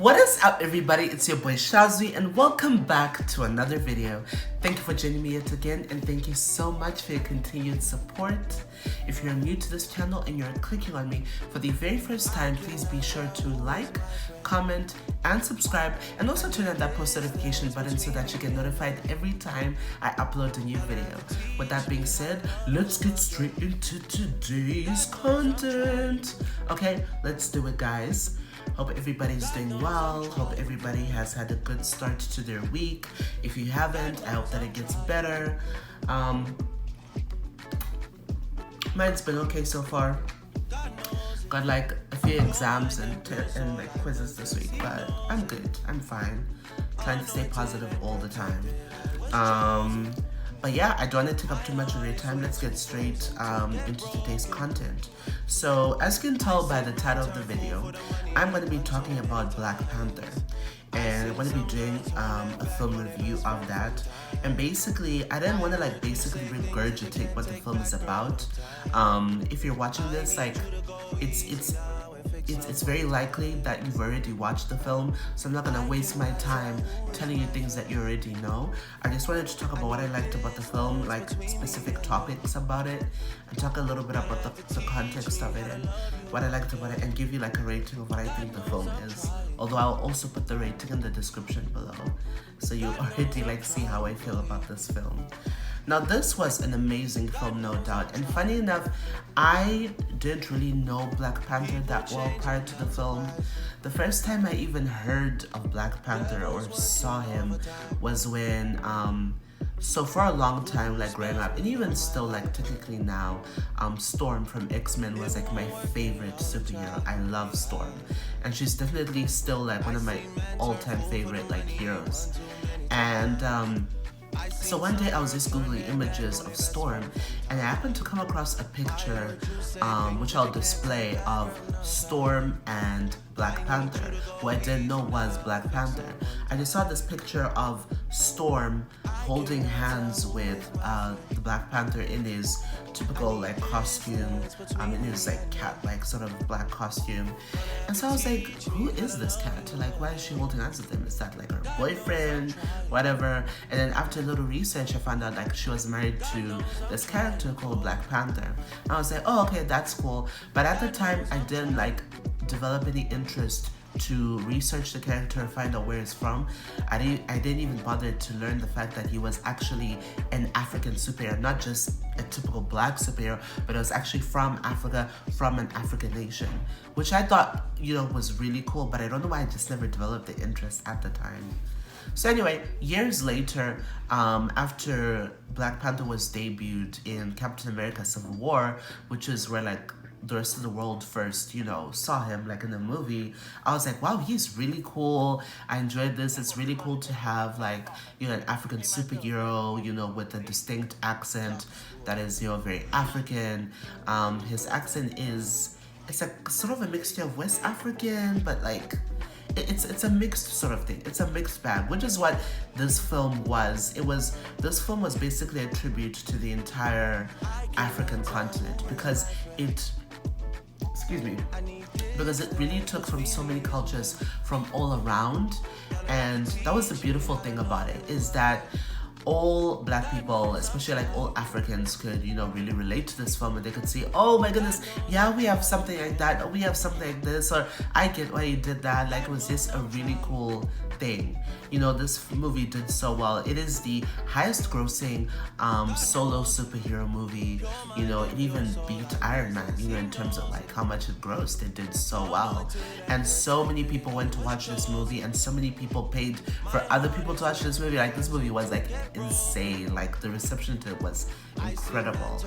What is up, everybody? It's your boy Shazwiyt and welcome back to another video. Thank you for joining me yet again and thank you so much for your continued support. If you're new to this channel and you're clicking on me for the very first time, please be sure to like, comment, and subscribe, and also turn on that post notification button so that you get notified every time I upload a new video. With that being said, let's get straight into today's content. Okay, let's do it, guys. Hope everybody's doing well. Hope everybody has had a good start to their week. If you haven't, I hope that it gets better. Mine's been okay so far. Got like a few exams and like quizzes this week, but I'm good. I'm fine. Trying to stay positive all the time. But yeah, I don't want to take up too much of your time. Let's get straight into today's content. So, as you can tell by the title of the video, I'm going to be talking about Black Panther. And I'm going to be doing a film review of that. And basically, I didn't want to basically regurgitate what the film is about. If you're watching this, it's very likely that you've already watched the film, so I'm not gonna waste my time telling you things that you already know. I just wanted to talk about what I liked about the film, like specific topics about it, and talk a little bit about the context of it and what I liked about it, and give you like a rating of what I think the film is. Although I'll also put the rating in the description below, so you already see how I feel about this film. Now, this was an amazing film, no doubt, and funny enough, I didn't really know Black Panther that well prior to the film. The first time I even heard of Black Panther or saw him was when, so for a long time, growing up, and even still, technically now, Storm from X-Men was my favorite superhero. I love Storm, and she's definitely still one of my all-time favorite heroes. And so one day I was just googling images of Storm, and I happened to come across a picture, which I'll display, of Storm and Black Panther, who I didn't know was Black Panther. I just saw this picture of Storm holding hands with the Black Panther in his typical costume, in his cat sort of black costume. And so I was like, who is this character? Why is she holding hands with him? Is that her boyfriend? Whatever. And then after a little research, I found out she was married to this character called Black Panther. And I was like, oh, okay, that's cool. But at the time, I didn't develop any interest to research the character and find out where he's from. I didn't even bother to learn the fact that he was actually an African superhero, not just a typical black superhero, but it was actually from Africa, from an African nation, which I thought, was really cool, but I don't know why I just never developed the interest at the time. So anyway, years later, after Black Panther was debuted in Captain America Civil War, which is where the rest of the world first, saw him in the movie, I was like, wow, he's really cool. I enjoyed this. It's really cool to have an African superhero, with a distinct accent that is, very African. His accent it's sort of a mixture of West African, but it's a mixed sort of thing. It's a mixed bag, which is what this film was. This film was basically a tribute to the entire African continent because it really took from so many cultures from all around. And that was the beautiful thing about it, is that all black people, especially all Africans, could really relate to this film, and they could see, oh my goodness, yeah, we have something like that, or we have something like this, or I get why you did that. It was just a really cool thing. This movie did so well. It is the highest grossing solo superhero movie. It even beat Iron Man, in terms of how much it grossed. It did so well. And so many people went to watch this movie, and so many people paid for other people to watch this movie. This movie was insane. The reception to it was incredible.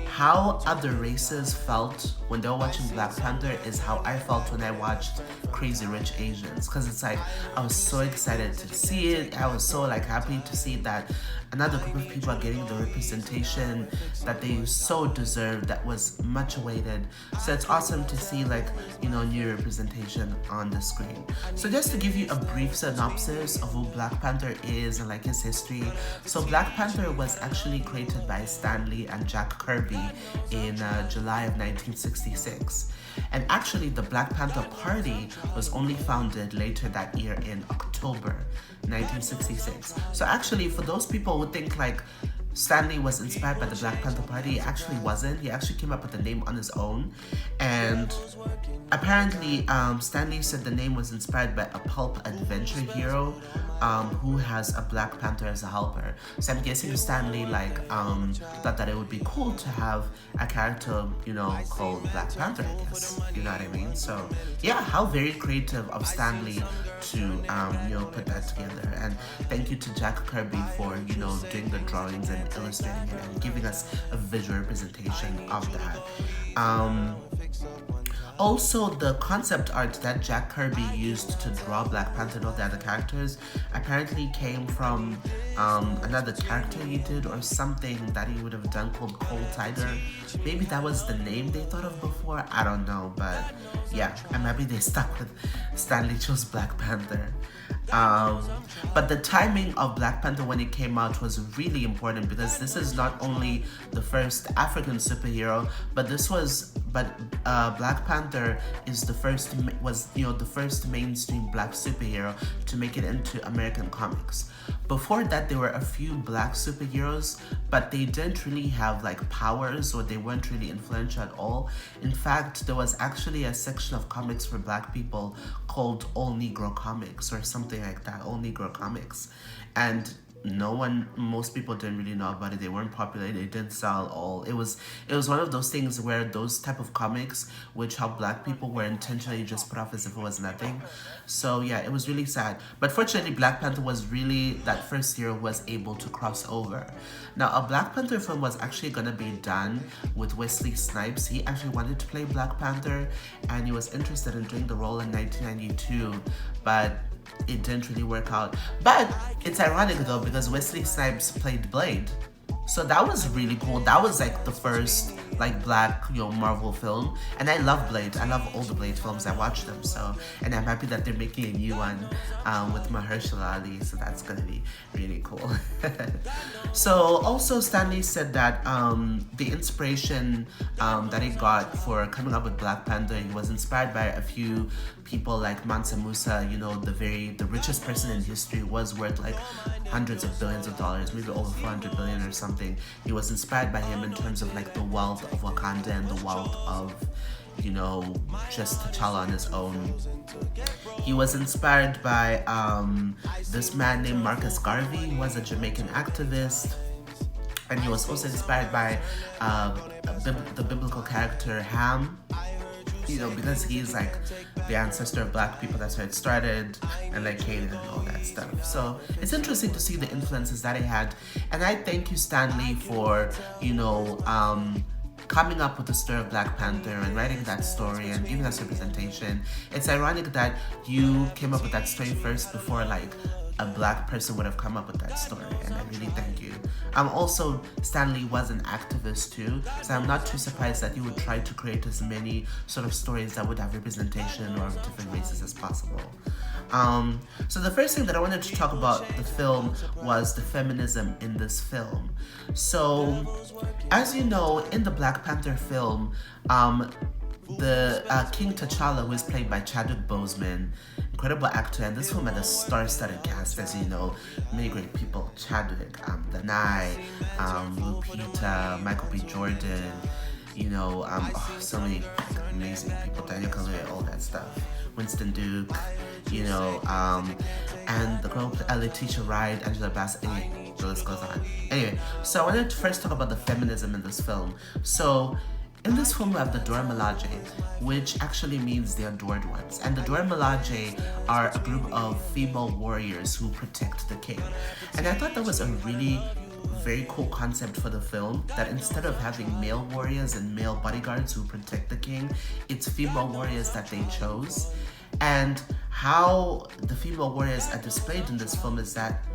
How other races felt when they were watching Black Panther is how I felt when I watched Crazy Rich Asians, because it's I was so excited to see it. I was so happy to see that another group of people are getting the representation that they so deserve, that was much awaited. So it's awesome to see like, new representation on the screen. So just to give you a brief synopsis of who Black Panther is and like his history. So Black Panther was actually created by Stan Lee and Jack Kirby in July of 1966. And actually, the Black Panther Party was only founded later that year in October 1966. So actually, for those people who think like Stan Lee was inspired by the Black Panther Party, he actually wasn't. He actually came up with the name on his own. And apparently, Stan Lee said the name was inspired by a pulp adventure hero who has a Black Panther as a helper. So I'm guessing Stan Lee thought that it would be cool to have a character, called Black Panther, I guess. You know what I mean? So yeah, how very creative of Stan Lee to put that together. And thank you to Jack Kirby for doing the drawings and illustrating it and giving us a visual representation of that. Also, the concept art that Jack Kirby used to draw Black Panther and all the other characters apparently came from another character he did or something that he would have done called Cold Tiger. Maybe that was the name they thought of before. I don't know, but yeah, I'm happy they stuck with Stan Lee chose Black Panther. But the timing of Black Panther when it came out was really important because this is not only the first African superhero, but Black Panther is the first mainstream black superhero to make it into American comics. Before that, there were a few black superheroes, but they didn't really have like powers, or they weren't really influential at all. In fact, there was actually a section of comics for black people called All Negro Comics or something like that, All Negro Comics. And most people didn't really know about it. They weren't popular. They didn't sell all. It was one of those things where those type of comics which help black people were intentionally just put off as if it was nothing. So yeah, it was really sad. But fortunately, Black Panther was really, that first year was able to cross over. Now, a Black Panther film was actually gonna be done with Wesley Snipes. He actually wanted to play Black Panther and he was interested in doing the role in 1992, but it didn't really work out. But it's ironic though, because Wesley Snipes played Blade. So that was really cool. That was like the first like black, Marvel film. And I love Blade. I love all the Blade films. I watch them. So, and I'm happy that they're making a new one with Mahershala Ali. So that's gonna be really cool. So also Stan Lee said that the inspiration that he got for coming up with Black Panther, he was inspired by a few people like Mansa Musa, the richest person in history, was worth like hundreds of billions of dollars, maybe over 400 billion or something. He was inspired by him in terms of like the wealth of Wakanda and the wealth of, just T'Challa on his own. He was inspired by this man named Marcus Garvey, who was a Jamaican activist. And he was also inspired by the biblical character Ham, because he's like the ancestor of black people. That's where it started, and like Canaan and all that stuff. So it's interesting to see the influences that he had. And I thank you, Stan Lee, for, coming up with the story of Black Panther and writing that story and giving us representation. It's ironic that you came up with that story first before like a black person would have come up with that story, and I really thank you. Also, Stan Lee was an activist too, so I'm not too surprised that you would try to create as many sort of stories that would have representation or different races as possible. So the first thing that I wanted to talk about the film was the feminism in this film. So, as you know, in the Black Panther film, the King T'Challa, who is played by Chadwick Boseman, incredible actor, and this film had a star-studded cast, as you know, many great people: Chadwick, Danai, Lupita, Michael B. Jordan, so many amazing people, Daniel Kaluuya, all that stuff, Winston Duke, and the girl Letitia Wright, Angela Bassett, anyway, the list goes on. Anyway, so I wanted to first talk about the feminism in this film. So, in this film, we have the Dora Milaje, which actually means the adored ones. And the Dora Milaje are a group of female warriors who protect the king. And I thought that was a really very cool concept for the film, that instead of having male warriors and male bodyguards who protect the king, it's female warriors that they chose. And how the female warriors are displayed in this film is that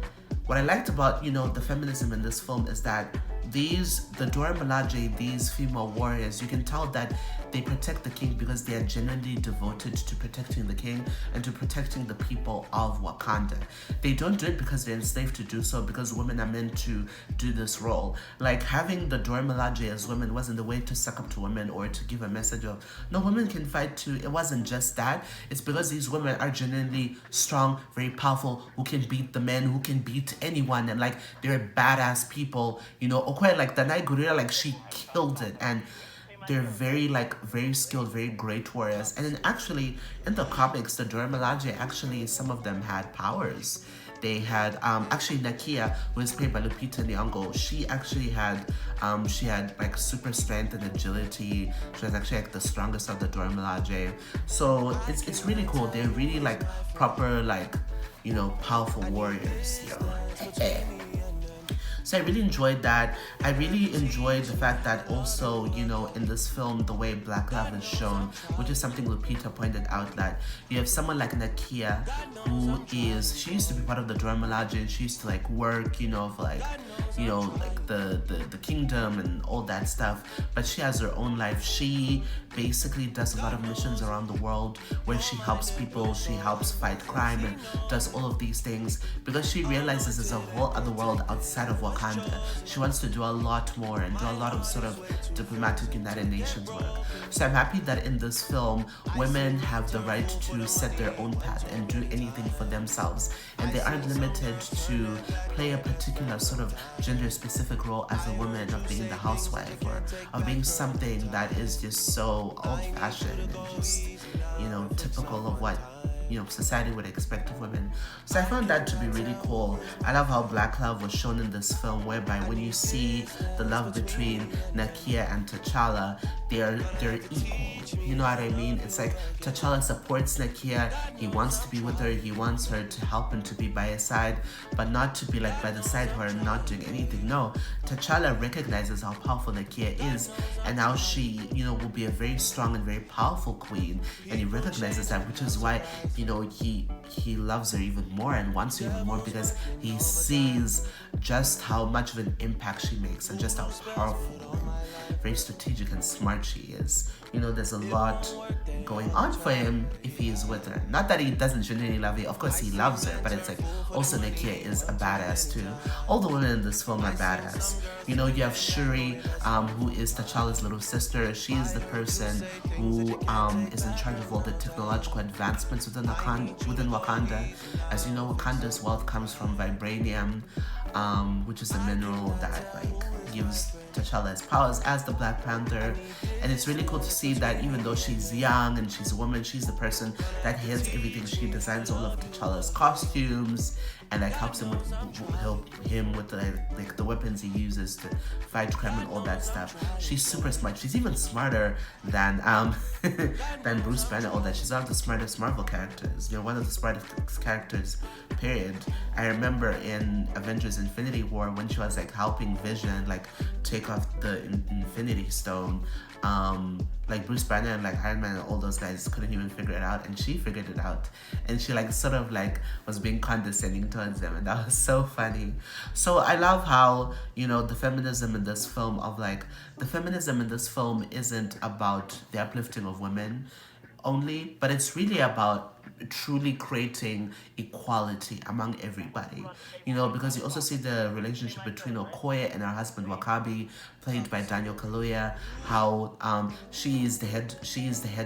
what I liked about, the feminism in this film is that the Dora Milaje, these female warriors, you can tell that they protect the king because they are genuinely devoted to protecting the king and to protecting the people of Wakanda. They don't do it because they're enslaved to do so, because women are meant to do this role. Like, having the Dora Milaje as women wasn't the way to suck up to women or to give a message of, no, women can fight too. It wasn't just that. It's because these women are genuinely strong, very powerful, who can beat the men, who can beat anyone, and like, they're badass people, Okoye, like, the Night Gorilla, like, she killed it, and they're very skilled, very great warriors. And then actually, in the comics, the Dora Milaje, actually, some of them had powers. They had, actually, Nakia, who is played by Lupita Nyong'o, she actually had, like, super strength and agility. She was actually, like, the strongest of the Dora Milaje. So it's really cool. They're really, like, proper, like, powerful warriors, So I really enjoyed that. I really enjoyed the fact that also, in this film, the way Black love is shown, which is something Lupita pointed out, that you have someone like Nakia, she used to be part of the Dora Milaje, and she used to like work, for like, like the kingdom and all that stuff. But she has her own life. She basically does a lot of missions around the world where she helps people, she helps fight crime, and does all of these things because she realizes there's a whole other world outside of Wakanda. She wants to do a lot more and do a lot of sort of diplomatic United Nations work. So I'm happy that in this film, women have the right to set their own path and do anything for themselves, and they aren't limited to play a particular sort of gender-specific role as a woman, of being the housewife or of being something that is just so old-fashioned and just, typical of what society would expect of women. So I found that to be really cool. I love how Black love was shown in this film, whereby when you see the love between Nakia and T'Challa, they're equal. You know what I mean? It's like T'Challa supports Nakia, he wants to be with her, he wants her to help him, to be by his side, but not to be like by the side of her and not doing anything. No, T'Challa recognizes how powerful Nakia is and how she, will be a very strong and very powerful queen, and he recognizes that, which is why he loves her even more and wants her even more, because he sees just how much of an impact she makes and just how powerful and very strategic and smart she is. There's a lot going on for him if he is with her. Not that he doesn't genuinely love her, of course he loves her, but it's like also Nakia is a badass too. All the women in this film are badass. You have Shuri, who is T'Challa's little sister. She is the person who is in charge of all the technological advancements within Wakanda. As you know, Wakanda's wealth comes from vibranium, which is a mineral that gives T'Challa his powers as the Black Panther. And it's really cool to see that even though she's young and she's a woman, she's the person that heads everything. She designs all of T'Challa's costumes and helps him with the weapons he uses to fight crime and all that stuff. She's super smart. She's even smarter than than Bruce Banner. All that. She's one of the smartest Marvel characters. One of the smartest characters. Period. I remember in Avengers: Infinity War when she was helping Vision take off the Infinity Stone. Bruce Banner and Iron Man and all those guys couldn't even figure it out, and she figured it out, and she was being condescending towards them, and that was so funny. So I love how the feminism in this film isn't about the uplifting of women only, but it's really about truly creating equality among everybody, because you also see the relationship between Okoye and her husband Wakabi, played by Daniel Kaluuya, how she is the head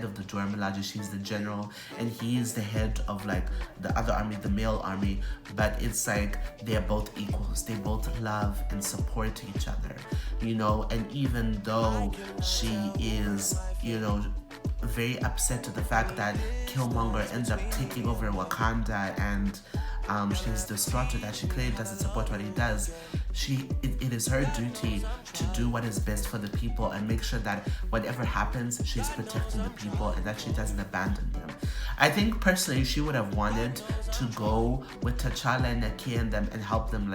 of the Dora Milaje, she's the general, and he is the head of the other army, the male army, but it's they're both equals, they both love and support each other, and even though she is, very upset to the fact that Killmonger ends up taking over Wakanda, and she's distraught that she clearly doesn't support what he does. It is her duty to do what is best for the people and make sure that whatever happens, she's protecting the people and that she doesn't abandon them. I think personally she would have wanted to go with T'Challa and Nakia and them and help them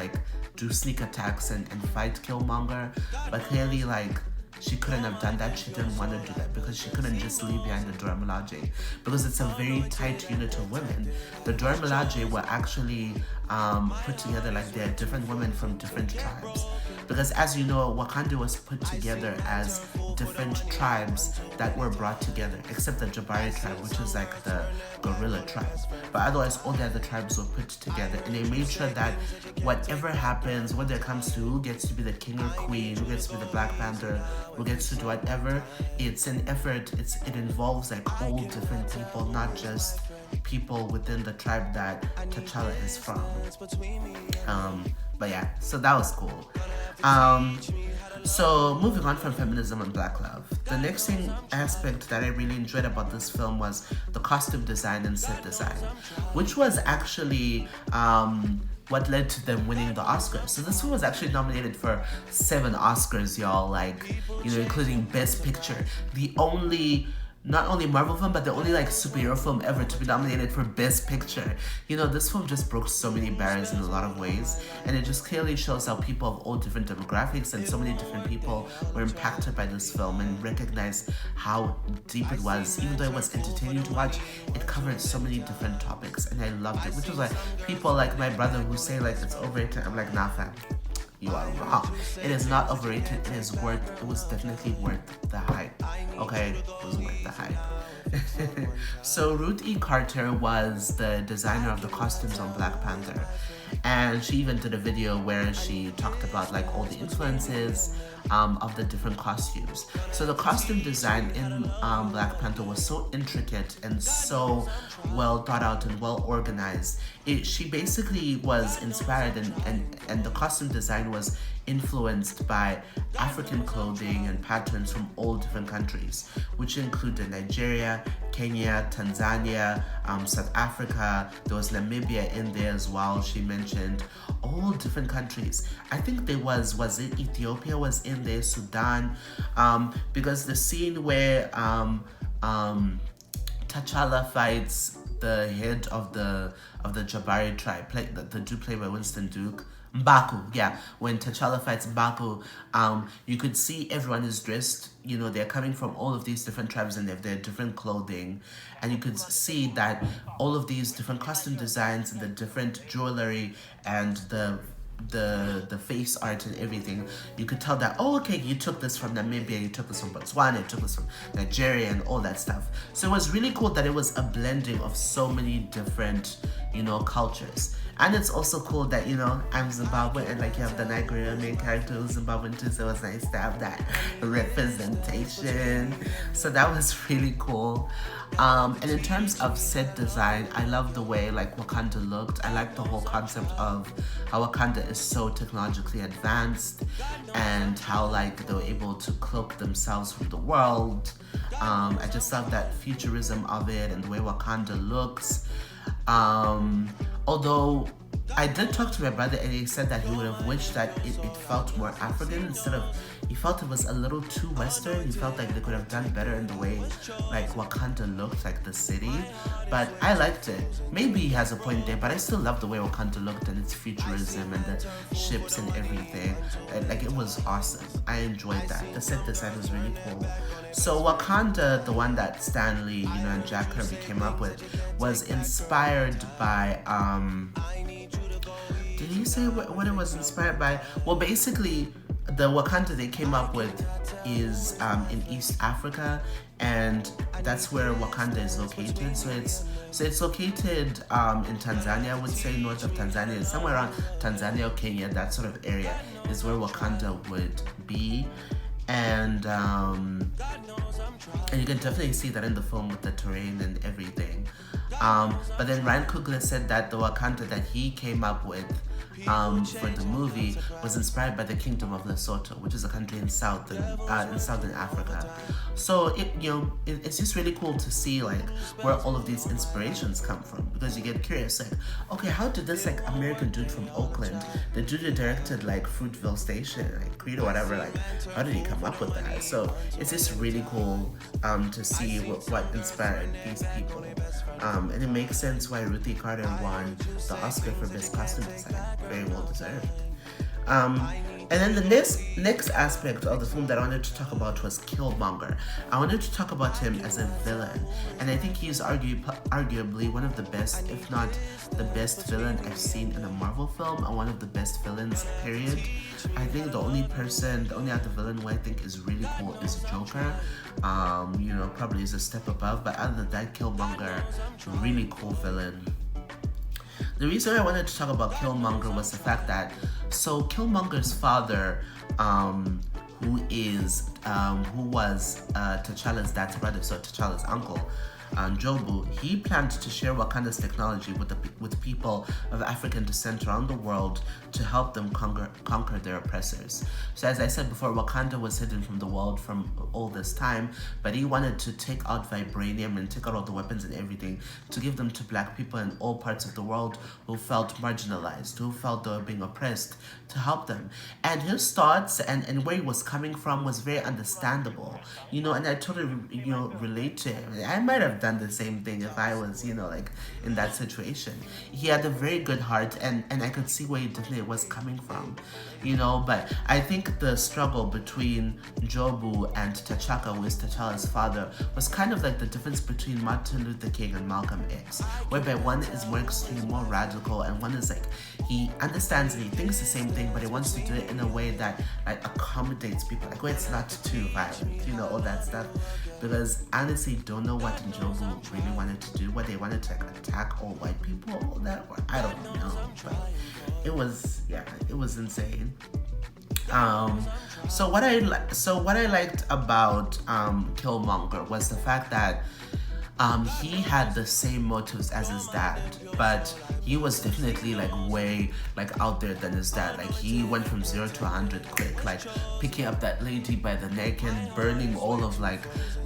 do sneak attacks and fight Killmonger, but clearly she couldn't have done that. She didn't want to do that because she couldn't just leave behind the Dora Milaje, because it's a very tight unit of women. The Dora Milaje were actually put together, like they're different women from different tribes. Because as you know, Wakanda was put together as different tribes that were brought together, except the Jabari tribe, which is like the gorilla tribe. But otherwise, all the other tribes were put together, and they made sure that whatever happens, whether it comes to who gets to be the king or queen, who gets to be the Black Panther, who gets to do whatever, it's an effort. It involves like all different people, not just people within the tribe that T'Challa is from. But yeah, so that was cool. So moving on from feminism and black love, the next aspect that I really enjoyed about this film was the costume design and set design, which was actually what led to them winning the Oscars. So this film was actually nominated for 7 Oscars, y'all, like, including Best Picture. Not only Marvel film, but the only like superhero film ever to be nominated for Best Picture. This film just broke so many barriers in a lot of ways, and it just clearly shows how people of all different demographics and so many different people were impacted by this film, and recognize how deep it was. Even though it was entertaining to watch, it covered so many different topics, and I loved it, which was why people like my brother who say like it's overrated, I'm like, nah fam, you are wrong. It is not overrated. It was definitely worth the hype. Okay, it was worth the hype. So Ruth E. Carter was the designer of the costumes on Black Panther, and she even did a video where she talked about like all the influences of the different costumes. So the costume design in Black Panther was so intricate and so well thought out and well organized. She basically was inspired, and the costume design was influenced by African clothing and patterns from all different countries, which included Nigeria, Kenya, Tanzania, South Africa. There was Namibia in there as well. She mentioned all different countries. I think there was it Ethiopia was in there, Sudan, because the scene where T'Challa fights the head of the Jabari tribe, the dude played by Winston Duke. Mbaku, yeah. When T'Challa fights Mbaku, you could see everyone is dressed, they're coming from all of these different tribes and they have their different clothing. And you could see that all of these different costume designs and the different jewelry and the face art and everything, you could tell that, oh, okay, you took this from Namibia, you took this from Botswana, you took this from Nigeria and all that stuff. So it was really cool that it was a blending of so many different, cultures. And it's also cool that, I'm Zimbabwean and like you have the Nigerian main character who's Zimbabwean too, so it was nice to have that representation. So that was really cool. And in terms of set design, I love the way like Wakanda looked. I like the whole concept of how Wakanda is so technologically advanced and how like they were able to cloak themselves from the world. I just love that futurism of it and the way Wakanda looks. Although I did talk to my brother and he said that he would have wished that it felt more African instead of, he felt it was a little too Western. He felt like they could have done better in the way like Wakanda looked, like the city. But I liked it. Maybe he has a point there, but I still love the way Wakanda looked and its futurism and the ships and everything. Like it was awesome. I enjoyed that. The set design was really cool. So Wakanda, the one that Stan Lee, and Jack Kirby came up with, was inspired by did he say what it was inspired by? Well, basically, the Wakanda they came up with is in East Africa, and that's where Wakanda is located. So it's located in Tanzania. I would say north of Tanzania, somewhere around Tanzania or Kenya. That sort of area is where Wakanda would be, and you can definitely see that in the film with the terrain and everything. But then Ryan Coogler said that the Wakanda that he came up with for the movie was inspired by the Kingdom of Lesotho, which is a country in southern Africa. So it's just really cool to see like where all of these inspirations come from, because you get curious like, okay, how did this like American dude from Oakland, the dude who directed like Fruitvale Station, like Creed or whatever, like how did he come up with that? So it's just really cool to see what inspired these people. And it makes sense why Ruthie Carter won the Oscar for Best Costume Design. Very well deserved. And then the next aspect of the film that I wanted to talk about was Killmonger. I wanted to talk about him as a villain, and I think he's arguably one of the best, if not the best villain I've seen in a Marvel film, and one of the best villains, period. I think the only other villain who I think is really cool is Joker. Probably is a step above, but other than that, Killmonger, really cool villain. The reason I wanted to talk about Killmonger was the fact that, so Killmonger's father, who was T'Challa's dad's brother, so T'Challa's uncle, Jobu, he planned to share Wakanda's technology with people of African descent around the world to help them conquer their oppressors. So as I said before, Wakanda was hidden from the world from all this time, but he wanted to take out vibranium and take out all the weapons and everything to give them to black people in all parts of the world who felt marginalized, who felt they were being oppressed, to help them. And his thoughts and where he was coming from was very understandable, and I totally, relate to him. I might have done the same thing if I was, like in that situation. He had a very good heart, and I could see where he definitely was coming from, but I think the struggle between Jobu and T'Chaka, who is T'Challa's father, was kind of like the difference between Martin Luther King and Malcolm X, whereby one is more extreme, more radical, and one is like, he understands and he thinks the same thing, but he wants to do it in a way that like accommodates people, like where it's not too violent, all that stuff. Because I honestly don't know what Jobu really wanted to do, what they wanted to attack all white people, all that, or I don't know, but it was insane. So what I liked about Killmonger was the fact that he had the same motives as his dad, but he was definitely like way like out there than his dad. Like he went from 0 to 100 quick, like picking up that lady by the neck and burning all of like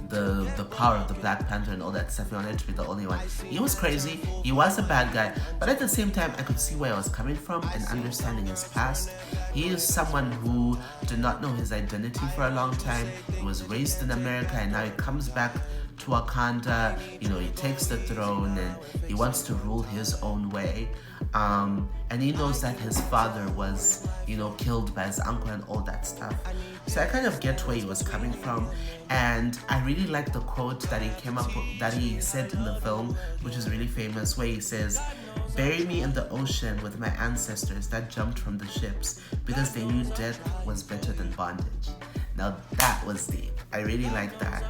the power of the Black Panther and all that stuff. He wanted to be the only one. He was crazy. He was a bad guy, but at the same time, I could see where I was coming from and understanding his past. He is someone who did not know his identity for a long time. He was raised in America, and now he comes back to Wakanda. He takes the throne and he wants to rule his own way. And he knows that his father was, killed by his uncle and all that stuff. So I kind of get where he was coming from, and I really like the quote that he said in the film, which is really famous, where he says, "Bury me in the ocean with my ancestors that jumped from the ships because they knew death was better than bondage." Now that was deep. I really like that.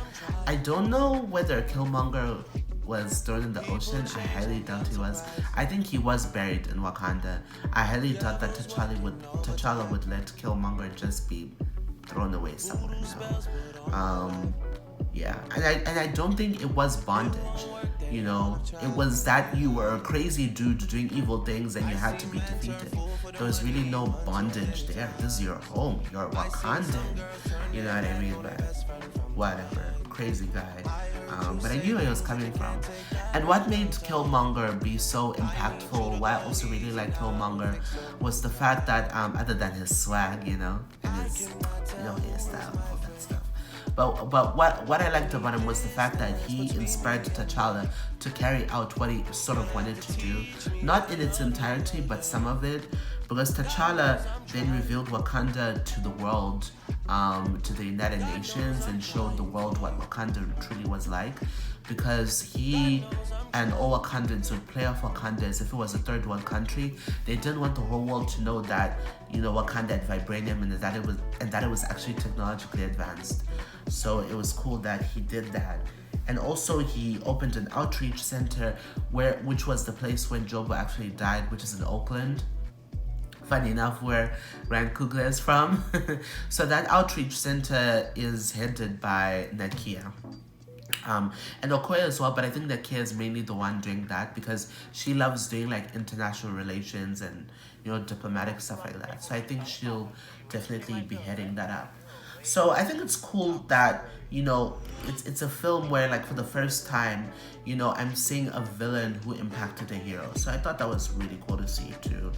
I don't know whether Killmonger was thrown in the ocean. I highly doubt he was. I think he was buried in Wakanda. I highly doubt that T'Challa would let Killmonger just be thrown away somewhere now. And I don't think it was bondage. It was that you were a crazy dude doing evil things and you had to be defeated. There was really no bondage there. This is your home. You're Wakandan. You know what I mean? But whatever. Crazy guy. But I knew where he was coming from. And what made Killmonger be so impactful, why I also really like Killmonger, was the fact that other than his swag, and his hairstyle and all that stuff. But what I liked about him was the fact that he inspired T'Challa to carry out what he sort of wanted to do. Not in its entirety, but some of it. Because T'Challa then revealed Wakanda to the world, to the United Nations, and showed the world what Wakanda truly was like. Because he and all Wakandans would play off Wakanda as if it was a third world country. They didn't want the whole world to know that, Wakanda had vibranium and that it was actually technologically advanced. So it was cool that he did that. And also he opened an outreach center which was the place when Jobu actually died, which is in Oakland. Funny enough, where Ryan Coogler is from. So that outreach center is headed by Nakia. And Okoye as well, but I think Nakia is mainly the one doing that because she loves doing like international relations and diplomatic stuff like that. So I think she'll definitely be heading that up. So I think it's cool that it's a film where like for the first time I'm seeing a villain who impacted a hero. So I thought that was really cool to see too.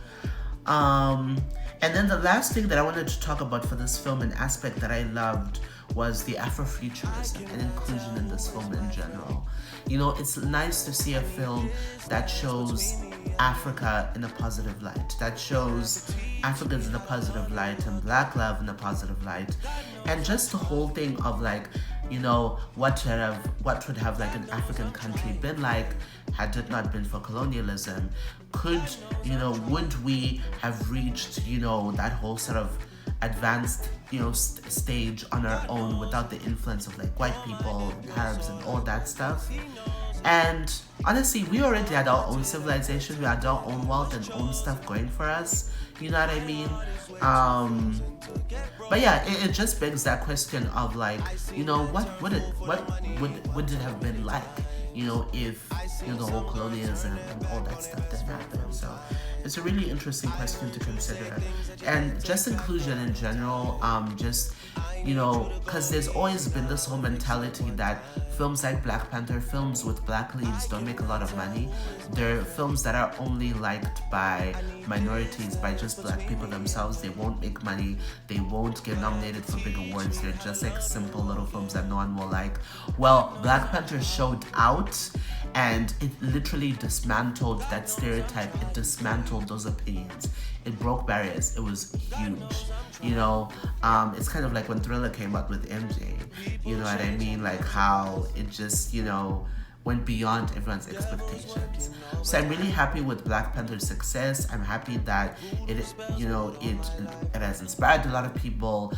And then the last thing that I wanted to talk about for this film, an aspect that I loved, was the Afrofuturism and inclusion in this film in general. You know, it's nice to see a film that shows Africa in a positive light, that shows Africans in a positive light and Black love in a positive light, and just the whole thing of like, you know, what would have like an African country been like had it not been for colonialism? Would we have reached, you know, that whole sort of advanced, you know, stage on our own without the influence of like white people, Arabs, and all that stuff? And honestly, we already had our own civilization, we had our own wealth and own stuff going for us. You know what I mean? But yeah, it just begs that question of like, you know, what would it have been like, you know, if, you know, the whole colonialism and all that stuff didn't happen? So it's a really interesting question to consider. And just inclusion in general, just, you know, because there's always been this whole mentality that films like Black Panther, films with black leads, don't make a lot of money. They're films that are only liked by minorities, by just black people themselves. They won't make money, they won't get nominated for big awards. They're just like simple little films that no one will like. Well, Black Panther showed out, and it literally dismantled that stereotype. It dismantled those opinions. It broke barriers. It was huge. You know, it's kind of like when Thriller came out with MJ. You know what I mean? Like how it just, you know, went beyond everyone's expectations. So I'm really happy with Black Panther's success. I'm happy that it has inspired a lot of people,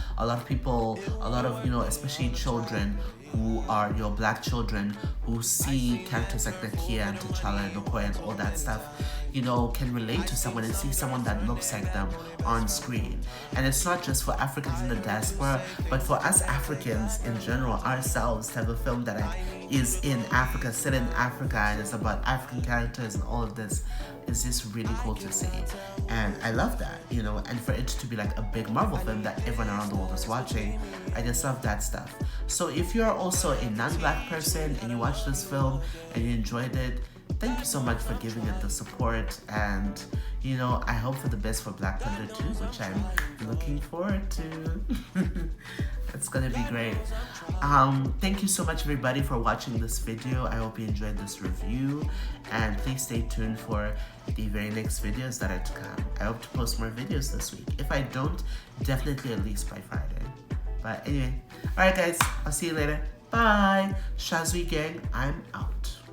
you know, especially children who are, you know, black children who see characters like Nakia and T'Challa and Okoye and all that stuff, you know, can relate to someone and see someone that looks like them on screen. And it's not just for Africans in the diaspora, but for us Africans in general, ourselves, to have a film that is in Africa, set in Africa, and it's about African characters and all of this is just really cool to see. And I love that, you know, and for it to be like a big Marvel film that everyone around the world is watching, I just love that stuff. So if you're also a non-black person and you watched this film and you enjoyed it, thank you so much for giving it the support, and you know, I hope for the best for Black Panther 2, which I'm looking forward to. It's gonna be great. Thank you so much everybody for watching this video. I hope you enjoyed this review, and please stay tuned for the very next videos that are to come. I hope to post more videos this week. If I don't, definitely at least by Friday. But anyway, alright guys, I'll see you later. Bye. Shazwiyt gang, I'm out.